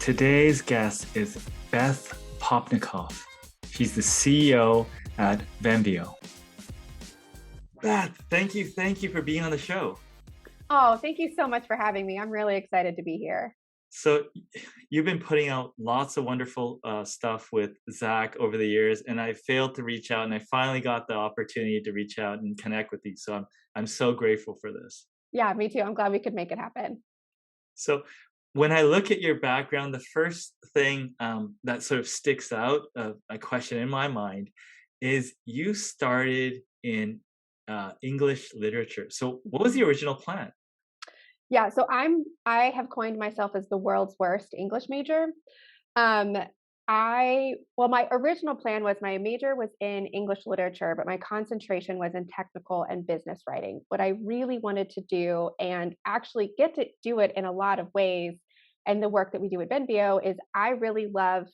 Today's guest is Beth PopNikolov. She's the CEO at Venveo. Beth, thank you for being on the show. Oh, thank you so much for having me. I'm really excited to be here. So you've been putting out lots of wonderful stuff with Zach over the years, and I failed to reach out, and I finally got the opportunity to reach out and connect with you. So I'm so grateful for this. Yeah, me too. I'm glad we could make it happen. So when I look at your background, the first thing that sort of sticks out, a question in my mind, is you started in English literature. So what was the original plan? Yeah, so I have coined myself as the world's worst English major. Um, my original plan was my major was in English literature, but my concentration was in technical and business writing. What I really wanted to do and actually get to do it in a lot of ways, and the work that we do at Venveo is I really love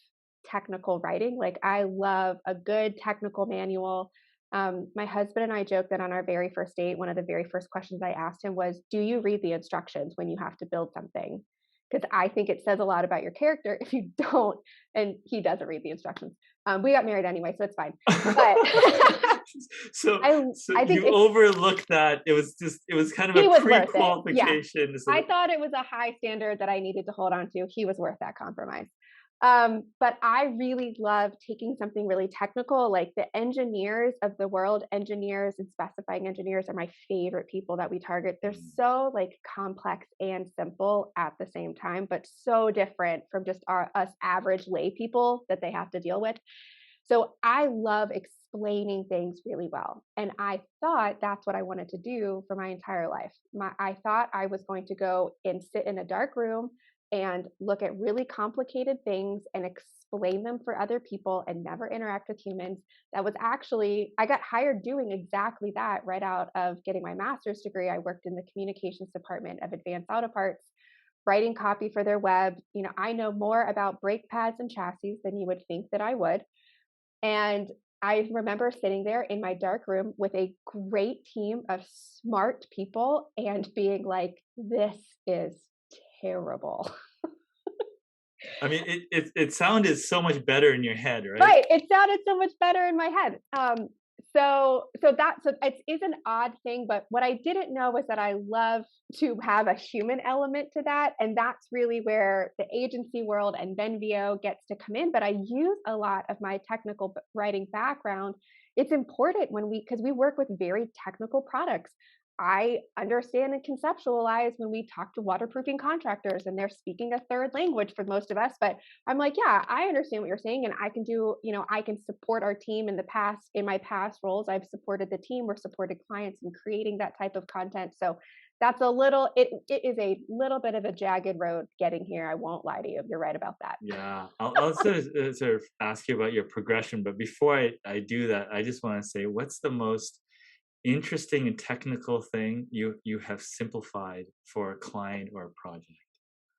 technical writing. Like I love a good technical manual. My husband and I joke that on our very first date, one of the very first questions I asked him was, "Do you read the instructions when you have to build something?" Because I think it says a lot about your character if you don't. And he doesn't read the instructions. We got married anyway, so it's fine. But so I, so I think you overlooked that. It was kind of he a was worth it. Yeah, pre-qualification. I thought it was a high standard that I needed to hold on to. He was worth that compromise. But I really love taking something really technical, like the engineers of the world. Engineers and specifying engineers are my favorite people that we target. They're so like complex and simple at the same time, but so different from just us average lay people that they have to deal with. So I love explaining things really well. And I thought that's what I wanted to do for my entire life. I thought I was going to go and sit in a dark room and look at really complicated things and explain them for other people and never interact with humans. That was actually, I got hired doing exactly that right out of getting my master's degree. I worked in the communications department of Advanced Auto Parts, writing copy for their web. I know more about brake pads and chassis than you would think that I would. And I remember sitting there in my dark room with a great team of smart people and being like, this is terrible. I mean, it sounded so much better in your head, right? Right. It sounded so much better in my head. So it is an odd thing, but what I didn't know was that I love to have a human element to that. And that's really where the agency world and Venveo gets to come in. But I use a lot of my technical writing background. It's important because we work with very technical products. I understand and conceptualize when we talk to waterproofing contractors and they're speaking a third language for most of us. But I'm like, yeah, I understand what you're saying. And I can do, I can support our team in my past roles. I've supported the team or supported clients in creating that type of content. So that's it is a little bit of a jagged road getting here. I won't lie to you. You're right about that. Yeah, I'll sort of ask you about your progression. But before I do that, I just want to say, what's the most interesting and technical thing you have simplified for a client or a project?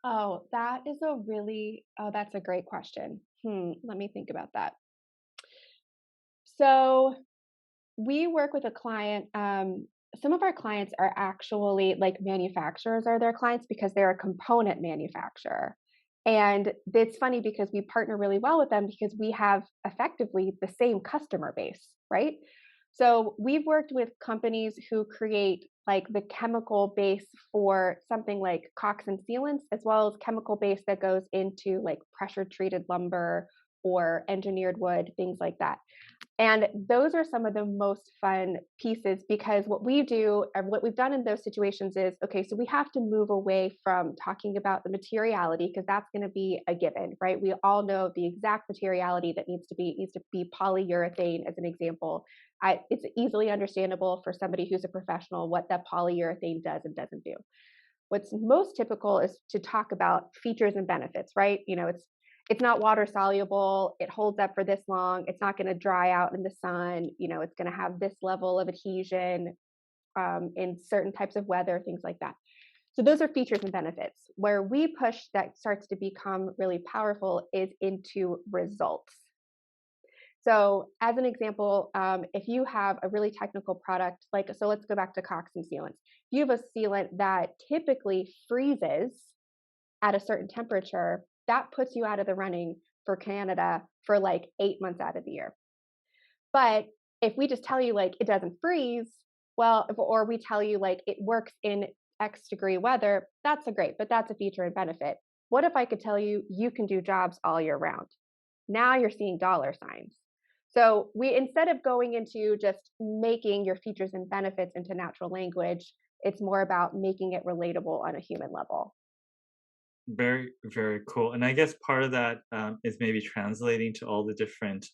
Oh, that's a great question. Let me think about that. So we work with a client. Some of our clients are actually like manufacturers are their clients because they're a component manufacturer. And it's funny because we partner really well with them because we have effectively the same customer base, right? So we've worked with companies who create like the chemical base for something like caulks and sealants, as well as chemical base that goes into like pressure treated lumber or engineered wood, things like that. And those are some of the most fun pieces because what we do and what we've done in those situations is, okay, so we have to move away from talking about the materiality because that's going to be a given, right? We all know the exact materiality that needs to be polyurethane as an example. It's easily understandable for somebody who's a professional what that polyurethane does and doesn't do. What's most typical is to talk about features and benefits, right? It's not water soluble. It holds up for this long. It's not going to dry out in the sun. It's going to have this level of adhesion in certain types of weather, things like that. So those are features and benefits. Where we push that starts to become really powerful is into results. So as an example, if you have a really technical product, so let's go back to caulks and sealants. If you have a sealant that typically freezes at a certain temperature, that puts you out of the running for Canada for like 8 months out of the year. But if we just tell you like it doesn't freeze, well, or we tell you like it works in X degree weather, that's a great, but that's a feature and benefit. What if I could tell you you can do jobs all year round? Now you're seeing dollar signs. So we, instead of going into just making your features and benefits into natural language, it's more about making it relatable on a human level. Very, very cool. And I guess part of that is maybe translating to all the different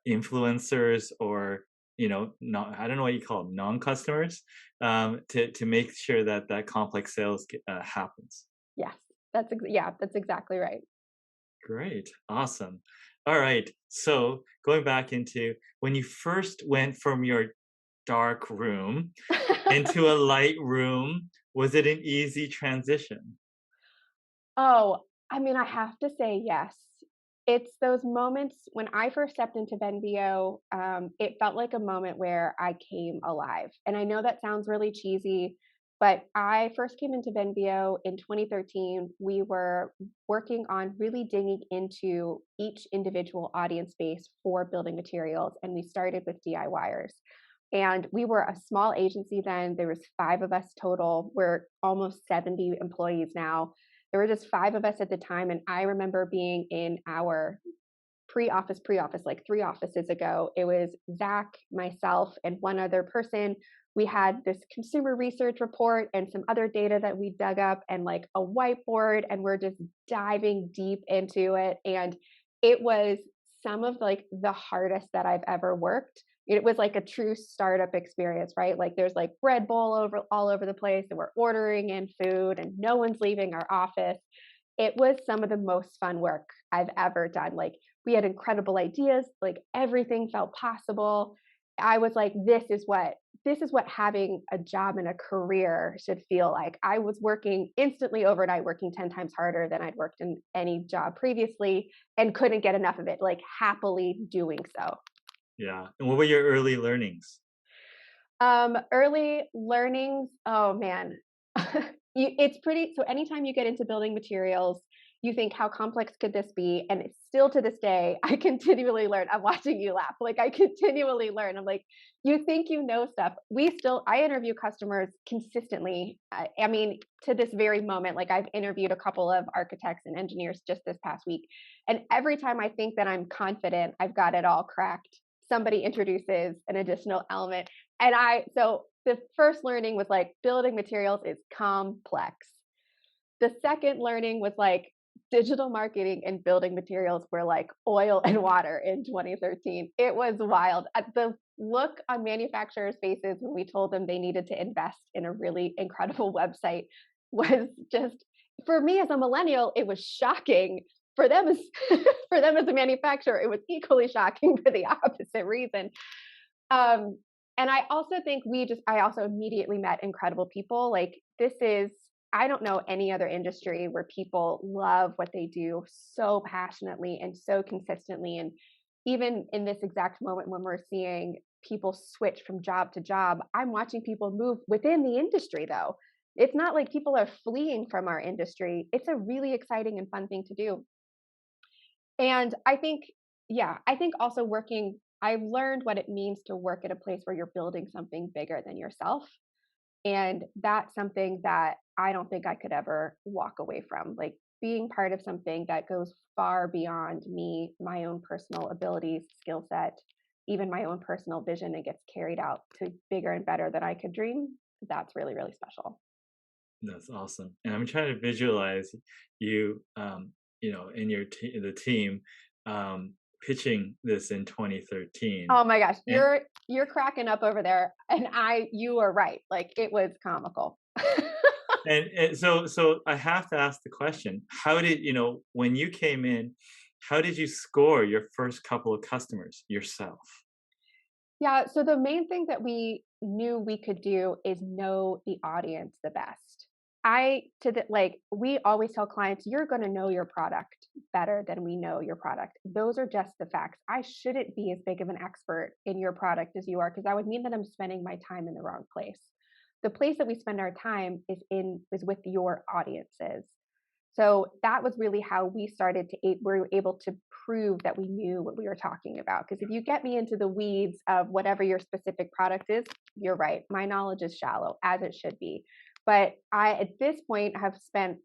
influencers or not, I don't know what you call them, non-customers, to make sure that that complex sales happens. Yes, yeah, that's exactly right. Great, awesome. All right, so going back into when you first went from your dark room into a light room, was it an easy transition? Oh, I mean, I have to say yes. It's those moments when I first stepped into Venveo, it felt like a moment where I came alive. And I know that sounds really cheesy, but I first came into Venveo in 2013. We were working on really digging into each individual audience base for building materials, and we started with DIYers. And we were a small agency then. There was 5 of us total. We're almost 70 employees now. There were just 5 of us at the time, and I remember being in our pre-office, like 3 offices ago. It was Zach, myself, and one other person. We had this consumer research report and some other data that we dug up and like a whiteboard, and we're just diving deep into it. And it was some of like the hardest that I've ever worked. It was like a true startup experience, right? Like there's like Red Bull over all over the place, and we're ordering in food and no one's leaving our office. It was some of the most fun work I've ever done. Like we had incredible ideas, like everything felt possible. I was like, this is what having a job and a career should feel like. I was working instantly overnight, working 10 times harder than I'd worked in any job previously, and couldn't get enough of it, like happily doing so. Yeah. And what were your early learnings? Early learnings, oh man. It's pretty, so anytime you get into building materials, you think, how complex could this be? And it's still to this day, I continually learn. I'm watching you laugh. Like I continually learn. I'm like, you think you know stuff. I interview customers consistently. I mean, to this very moment, like I've interviewed a couple of architects and engineers just this past week. And every time I think that I'm confident, I've got it all cracked, somebody introduces an additional element. So the first learning was like building materials is complex. The second learning was like digital marketing and building materials were like oil and water in 2013. It was wild. The look on manufacturers' faces when we told them they needed to invest in a really incredible website was just, for me as a millennial, it was shocking. For them as for them as a manufacturer, it was equally shocking for the opposite reason. Um, and I also think I also immediately met incredible people. Like I don't know any other industry where people love what they do so passionately and so consistently. And even in this exact moment when we're seeing people switch from job to job, I'm watching people move within the industry though. It's not like people are fleeing from our industry. It's a really exciting and fun thing to do. And I think, yeah, I think also I've learned what it means to work at a place where you're building something bigger than yourself. And that's something that I don't think I could ever walk away from. Like being part of something that goes far beyond me, my own personal abilities, skill set, even my own personal vision, and gets carried out to bigger and better than I could dream. That's really, really special. That's awesome. And I'm trying to visualize you, in the team, pitching this in 2013. Oh my gosh, And you're cracking up over there, and you are right. Like it was comical. so I have to ask the question: how did when you came in? How did you score your first couple of customers yourself? Yeah, so the main thing that we knew we could do is know the audience the best. We always tell clients, you're going to know your product better than we know your product. Those are just the facts. I shouldn't be as big of an expert in your product as you are, because that would mean that I'm spending my time in the wrong place. The place that we spend our time is with your audiences. So that was really how we were able to prove that we knew what we were talking about. Because if you get me into the weeds of whatever your specific product is, you're right. My knowledge is shallow, as it should be. But I, at this point, have spent,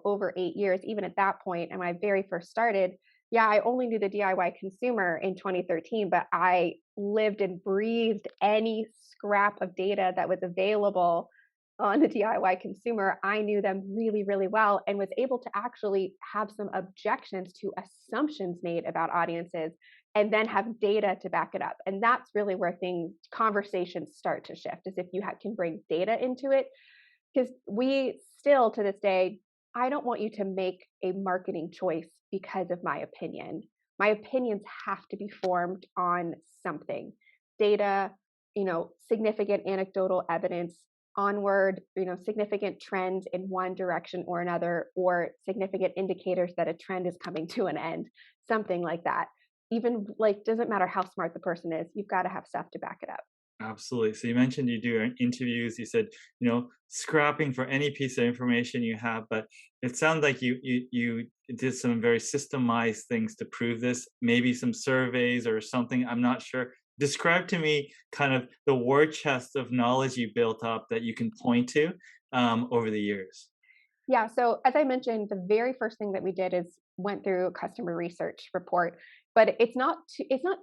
over 8 years, even at that point, and when I very first started, yeah, I only knew the DIY consumer in 2013, but I lived and breathed any scrap of data that was available on the DIY consumer. I knew them really, really well and was able to actually have some objections to assumptions made about audiences and then have data to back it up. And that's really where conversations start to shift, is if you can bring data into it. Because we still, to this day, I don't want you to make a marketing choice because of my opinion. My opinions have to be formed on something, data, significant anecdotal evidence, onward, significant trends in one direction or another, or significant indicators that a trend is coming to an end, something like that. Even like, doesn't matter how smart the person is, you've got to have stuff to back it up. Absolutely. So you mentioned you do interviews. You said, scrapping for any piece of information you have, but it sounds like you did some very systemized things to prove this. Maybe some surveys or something. I'm not sure. Describe to me kind of the war chest of knowledge you built up that you can point to over the years. Yeah. So as I mentioned, the very first thing that we did is went through a customer research report, but it's not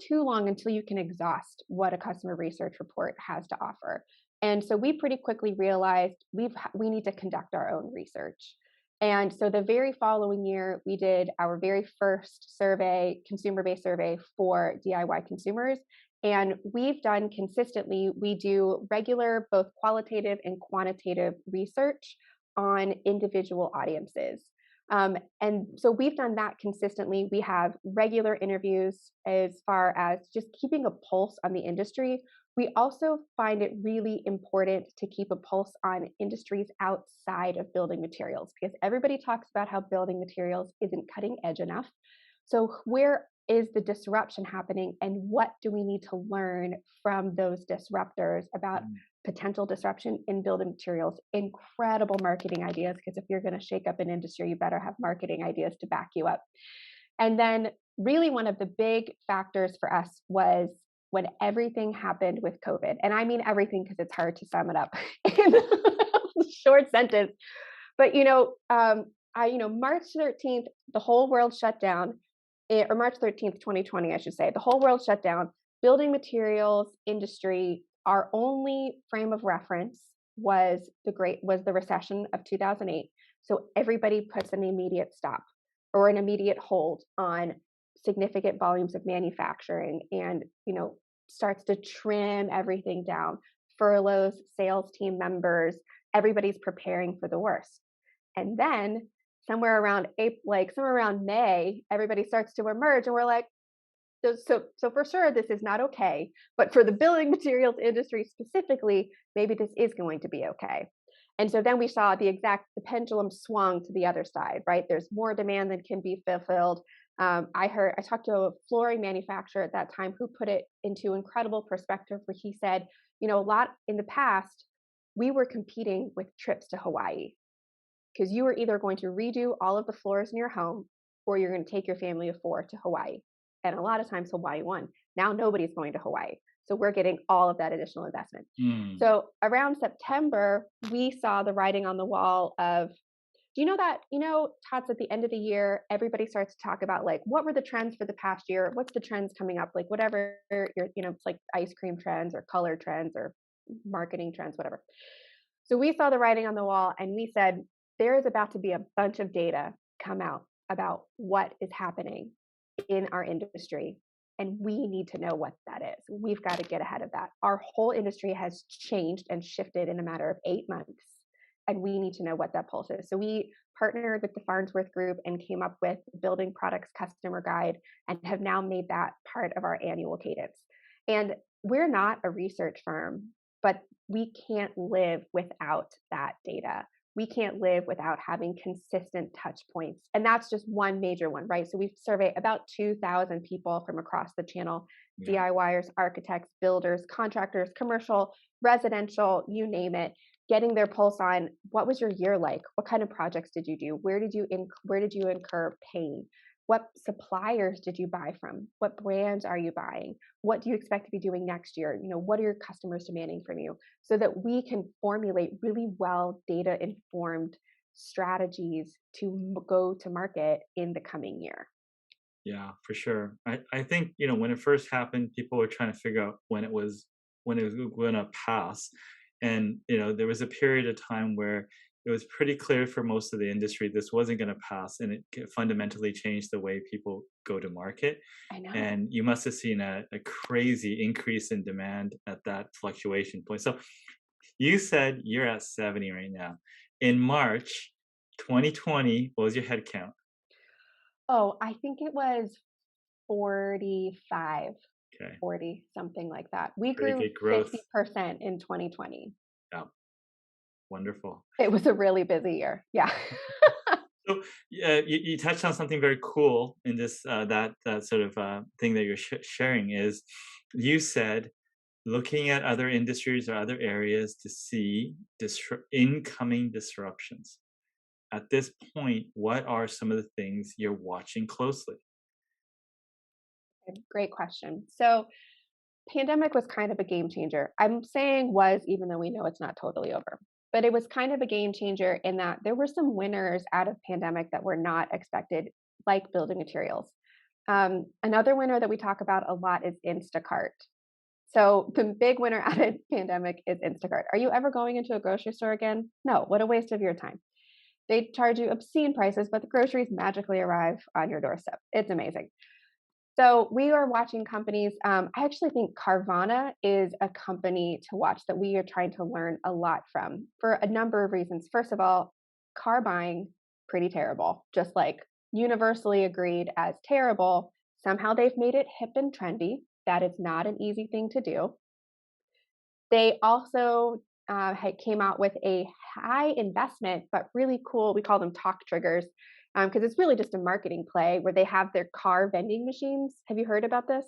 too long until you can exhaust what a customer research report has to offer. And so we pretty quickly realized we need to conduct our own research. And so the very following year, we did our very first survey, consumer-based survey for DIY consumers. And we've done consistently, we do regular, both qualitative and quantitative research on individual audiences. And so we've done that consistently. We have regular interviews as far as just keeping a pulse on the industry. We also find it really important to keep a pulse on industries outside of building materials, because everybody talks about how building materials isn't cutting edge enough. So where is the disruption happening, and what do we need to learn from those disruptors about Mm. potential disruption in building materials? Incredible marketing ideas, because if you're going to shake up an industry, you better have marketing ideas to back you up. And then really one of the big factors for us was when everything happened with COVID. And I mean everything because it's hard to sum it up in a short sentence. But March 13th, the whole world shut down, or March 13th, 2020, I should say. The whole world shut down. Building materials industry, our only frame of reference was the recession of 2008. So everybody puts an immediate stop or an immediate hold on significant volumes of manufacturing, and starts to trim everything down, furloughs sales team members. Everybody's preparing for the worst. And then somewhere around April, like somewhere around May, everybody starts to emerge, and we're like, so for sure, this is not okay. But for the building materials industry specifically, maybe this is going to be okay. And so then we saw the pendulum swung to the other side, right? There's more demand than can be fulfilled. I talked to a flooring manufacturer at that time who put it into incredible perspective, where he said, a lot in the past, we were competing with trips to Hawaii, because you were either going to redo all of the floors in your home, or you're going to take your family of four to Hawaii. And a lot of times Hawaii won. Now nobody's going to Hawaii. So we're getting all of that additional investment. Mm. So around September, we saw the writing on the wall of, do you know that, Tots, at the end of the year, everybody starts to talk about, like, what were the trends for the past year? What's the trends coming up? Like, whatever it's like ice cream trends or color trends or marketing trends, whatever. So we saw the writing on the wall, and we said, there is about to be a bunch of data come out about what is happening in our industry, and we need to know what that is. We've got to get ahead of that. Our whole industry has changed and shifted in a matter of 8 months, and we need to know what that pulse is. So we partnered with the Farnsworth Group and came up with Building Products Customer Guide, and have now made that part of our annual cadence. And we're not a research firm, but we can't live without that data. We can't live without having consistent touch points. And that's just one major one, right? So we've surveyed about 2,000 people from across the channel, Yeah. DIYers, architects, builders, contractors, commercial, residential, you name it, getting their pulse on what was your year like? What kind of projects did you do? Where did you incur pain? What suppliers did you buy from? What brands are you buying? What do you expect to be doing next year? What are your customers demanding from you? So that we can formulate really well data informed strategies to go to market in the coming year. Yeah, for sure. I think, when it first happened, people were trying to figure out when it was gonna pass. And, there was a period of time where it was pretty clear for most of the industry this wasn't gonna pass, and it fundamentally changed the way people go to market. I know. And you must have seen a crazy increase in demand at that fluctuation point. So you said you're at 70 right now. In March 2020, what was your head count? Oh, I think it was 45, Okay, 40, something like that. We pretty grew good growth. 50% in 2020. Yeah, wonderful. It was a really busy year. Yeah. So, yeah, you touched on something very cool in this that sort of thing that you're sharing is you said looking at other industries or other areas to see incoming disruptions. At this point, what are some of the things you're watching closely? Great question. So, pandemic was kind of a game changer. I'm saying was, even though we know it's not totally over. But it was kind of a game changer in that there were some winners out of pandemic that were not expected, like building materials. Another winner that we talk about a lot is Instacart. So the big winner out of pandemic is Instacart. Are you ever going into a grocery store again? No. What a waste of your time. They charge you obscene prices, but the groceries magically arrive on your doorstep. It's amazing. So we are watching companies. I actually think Carvana is a company to watch that we are trying to learn a lot from for a number of reasons. First of all, car buying, pretty terrible, just like universally agreed as terrible. Somehow they've made it hip and trendy. That is not an easy thing to do. They also came out with a high investment, but really cool. We call them talk triggers because it's really just a marketing play where they have their car vending machines. Have you heard about this?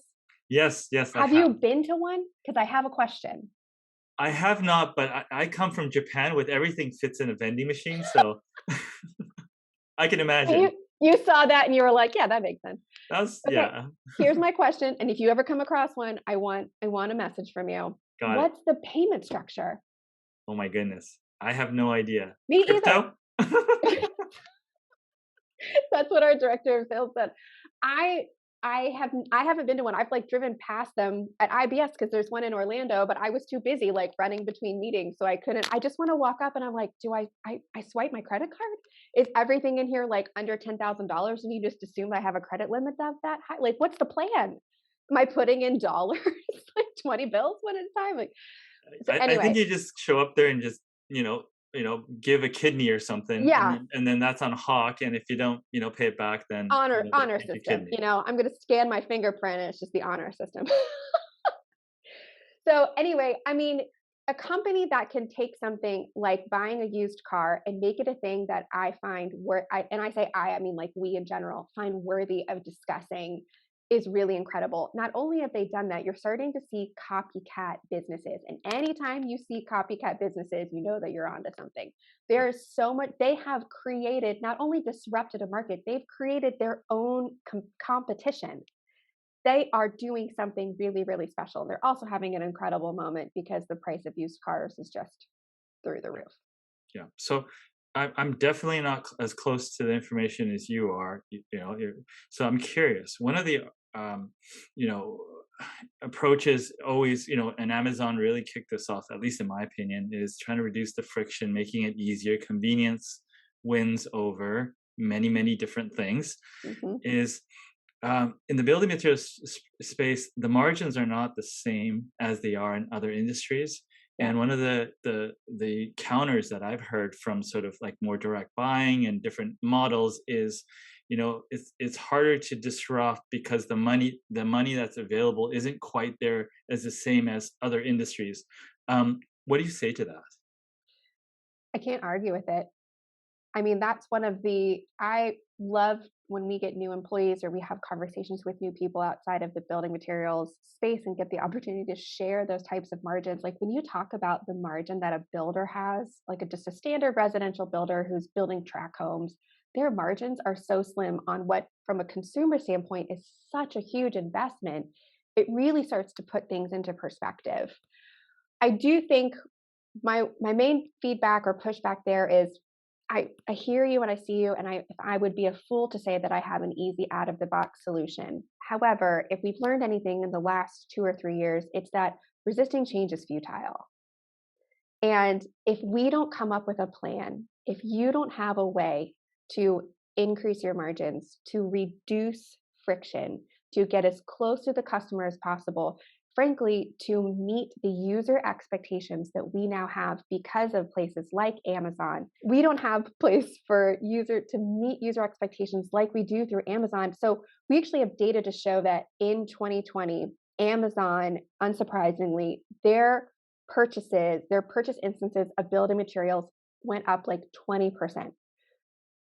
Yes, yes, I Have you have. been to one? Because I have a question. I have not, but I come from Japan with everything fits in a vending machine, so I can And imagine. you saw that and you were like, yeah, that makes sense. That's Okay, yeah, here's my question. And if you ever come across one, I want a message from you. got it. What's the payment structure? Oh my goodness, I have no idea. Me either. Crypto? That's what our director of sales said. I I haven't been to one. I've like driven past them at IBS because there's one in Orlando, but I was too busy like running between meetings, so I couldn't. I just want to walk up and I'm like, do I swipe my credit card? Is everything in here like under $10,000 and you just assume I have a credit limit that high? Like, what's the plan? Am I putting in dollars like 20 bills one at a time? Like, so I think anyway, you just show up there and just give a kidney or something, and yeah, then that's on hawk. And if you don't pay it back, then they honor take your system. kidney. I'm going to scan my fingerprint and it's just the honor system. So anyway, I mean, a company that can take something like buying a used car and make it a thing that I find and I say I mean like we in general find worthy of discussing is really incredible. Not only have they done that, you're starting to see copycat businesses. And anytime you see copycat businesses, you know that you're onto something. There's so much they have created, not only disrupted a market, they've created their own competition. They are doing something really, really special. They're also having an incredible moment because the price of used cars is just through the roof. Yeah. So I'm definitely not as close to the information as you are. So I'm curious. One of the um, you know approaches always, and Amazon really kicked this off, at least in my opinion, is trying to reduce the friction, making it easier. Convenience wins over many different things. Hmm. Is in the building materials space, the margins are not the same as they are in other industries. Yeah. And one of the counters that I've heard from sort of like more direct buying and different models is, it's harder to disrupt because the money that's available isn't quite there as the same as other industries. What do you say to that? I can't argue with it. I mean, that's one of the I love when we get new employees or we have conversations with new people outside of the building materials space and get the opportunity to share those types of margins, like when you talk about the margin that a builder has, like just a standard residential builder who's building tract homes, their margins are so slim on what, from a consumer standpoint, is such a huge investment. It really starts to put things into perspective. I do think my main feedback or pushback there is I hear you and I see you, and I would be a fool to say that I have an easy out of the box solution. However, if we've learned anything in the last 2 or 3 years, it's that resisting change is futile. And if we don't come up with a plan, if you don't have a way to increase your margins, to reduce friction, to get as close to the customer as possible, frankly, to meet the user expectations that we now have because of places like Amazon. We don't have place for user to meet user expectations like we do through Amazon. So we actually have data to show that in 2020, Amazon, unsurprisingly, their purchase instances of building materials went up like 20%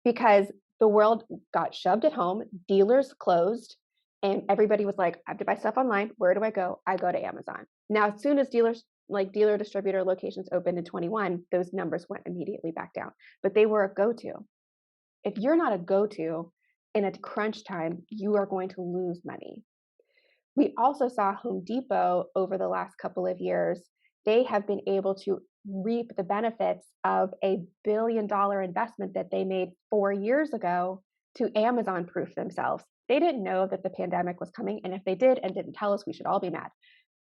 because the world got shoved at home, dealers closed, and everybody was like, I have to buy stuff online. Where do I go? I go to Amazon. Now, as soon as dealer distributor locations opened in 21, those numbers went immediately back down, but they were a go-to. If you're not a go-to in a crunch time, you are going to lose money. We also saw Home Depot over the last couple of years. They have been able to reap the benefits of a $1 billion investment that they made 4 years ago to Amazon proof themselves. They didn't know that the pandemic was coming. And if they did and didn't tell us, we should all be mad.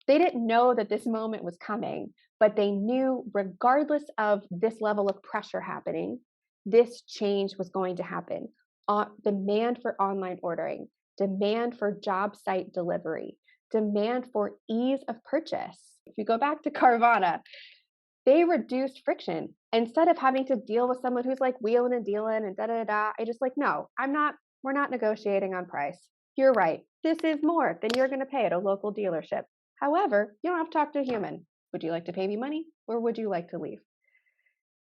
They didn't know that this moment was coming, but they knew regardless of this level of pressure happening, this change was going to happen. Demand for online ordering, demand for job site delivery, demand for ease of purchase. If you go back to Carvana, they reduced friction. Instead of having to deal with someone who's like wheeling and dealing and da da da, I just like, no, we're not negotiating on price. You're right. This is more than you're going to pay at a local dealership. However, you don't have to talk to a human. Would you like to pay me money or would you like to leave?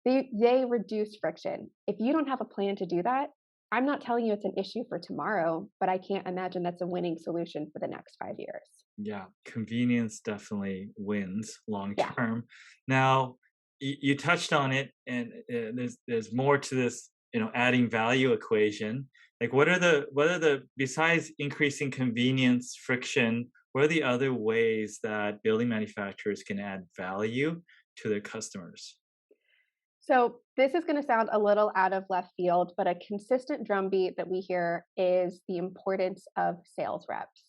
They reduce friction. If you don't have a plan to do that, I'm not telling you it's an issue for tomorrow, but I can't imagine that's a winning solution for the next 5 years. Yeah, convenience definitely wins long Yeah. term. Now, you touched on it, and there's more to this, adding value equation. Like, what are the besides increasing convenience, friction? What are the other ways that building manufacturers can add value to their customers? So this is going to sound a little out of left field, but a consistent drumbeat that we hear is the importance of sales reps.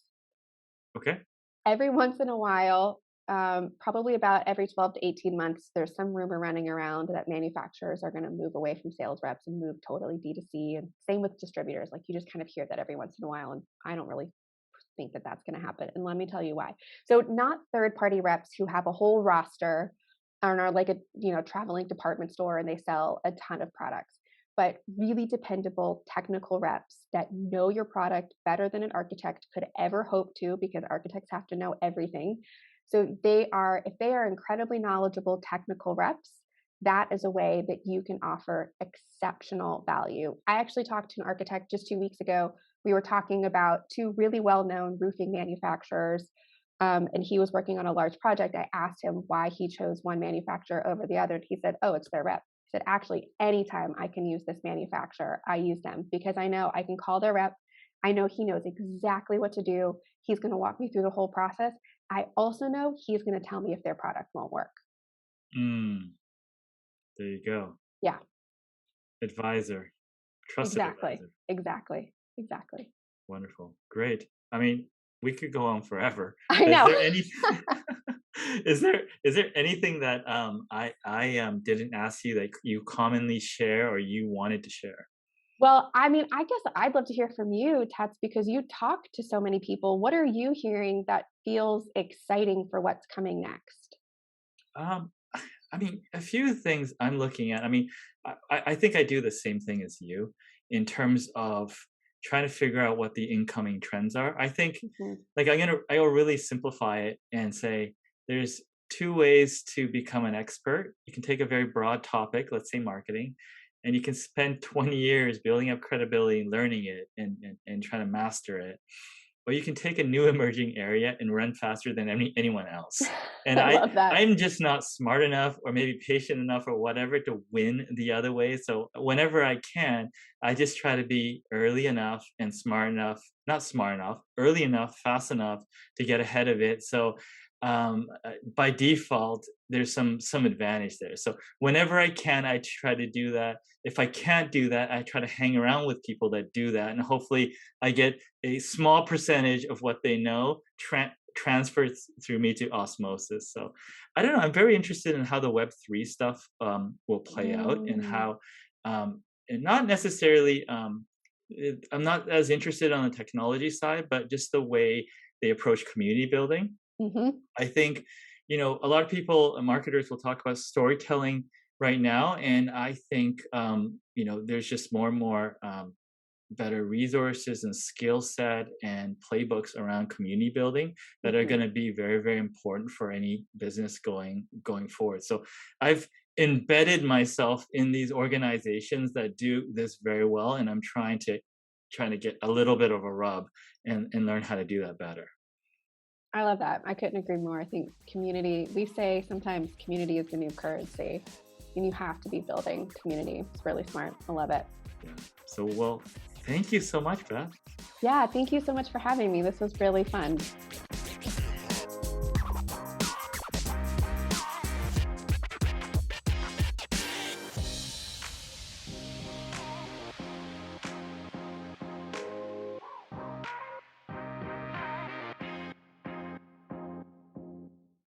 Okay. Every once in a while, probably about every 12 to 18 months, there's some rumor running around that manufacturers are going to move away from sales reps and move totally D2C. And same with distributors. Like you just kind of hear that every once in a while. And I don't really think that that's going to happen. And let me tell you why. So not third party reps who have a whole roster and are like a traveling department store and they sell a ton of products, but really dependable technical reps that know your product better than an architect could ever hope to, because architects have to know everything. So if they are incredibly knowledgeable technical reps, that is a way that you can offer exceptional value. I actually talked to an architect just 2 weeks ago. We were talking about two really well-known roofing manufacturers, and he was working on a large project. I asked him why he chose one manufacturer over the other, and he said, "Oh, it's their rep." He said, "Actually, anytime I can use this manufacturer, I use them because I know I can call their rep. I know he knows exactly what to do. He's going to walk me through the whole process. I also know he's going to tell me if their product won't work." Mm, there you go. Yeah, Advisor, trusted exactly, advisor. exactly, exactly. Wonderful. Great. I mean, we could go on forever. I Is know. there any is there anything that I didn't ask you that you commonly share or you wanted to share? Well, I mean, I guess I'd love to hear from you, Tats, because you talk to so many people. What are you hearing that feels exciting for what's coming next? Um, I mean, a few things I'm looking at. I mean, I think I do the same thing as you in terms of trying to figure out what the incoming trends are. I think, Mhm. like, I will really simplify it and say there's two ways to become an expert. You can take a very broad topic, let's say marketing, and you can spend 20 years building up credibility and learning it and trying to master it. Or you can take a new emerging area and run faster than anyone else. And I love that. I'm just not smart enough or maybe patient enough or whatever to win the other way. So whenever I can, I just try to be early enough and smart enough, not smart enough, early enough, fast enough to get ahead of it. So by default, there's some advantage there. So whenever I can, I try to do that. If I can't do that, I try to hang around with people that do that, and hopefully, I get a small percentage of what they know transfers through me to osmosis. So I don't know. I'm very interested in how the Web3 stuff will play out, and Mm. how, and not necessarily. I'm not as interested on the technology side, but just the way they approach community building. Mhm. I think, a lot of people, marketers will talk about storytelling right now, and I think, there's just more and more better resources and skill set and playbooks around community building that are Mhm. going to be very, very important for any business going forward. So I've embedded myself in these organizations that do this very well, and I'm trying to get a little bit of a rub and learn how to do that better. I love that. I couldn't agree more. I think community, we say sometimes community is the new currency, and you have to be building community. It's really smart. I love it. Yeah. So, well, thank you so much, Beth. Yeah, thank you so much for having me. This was really fun.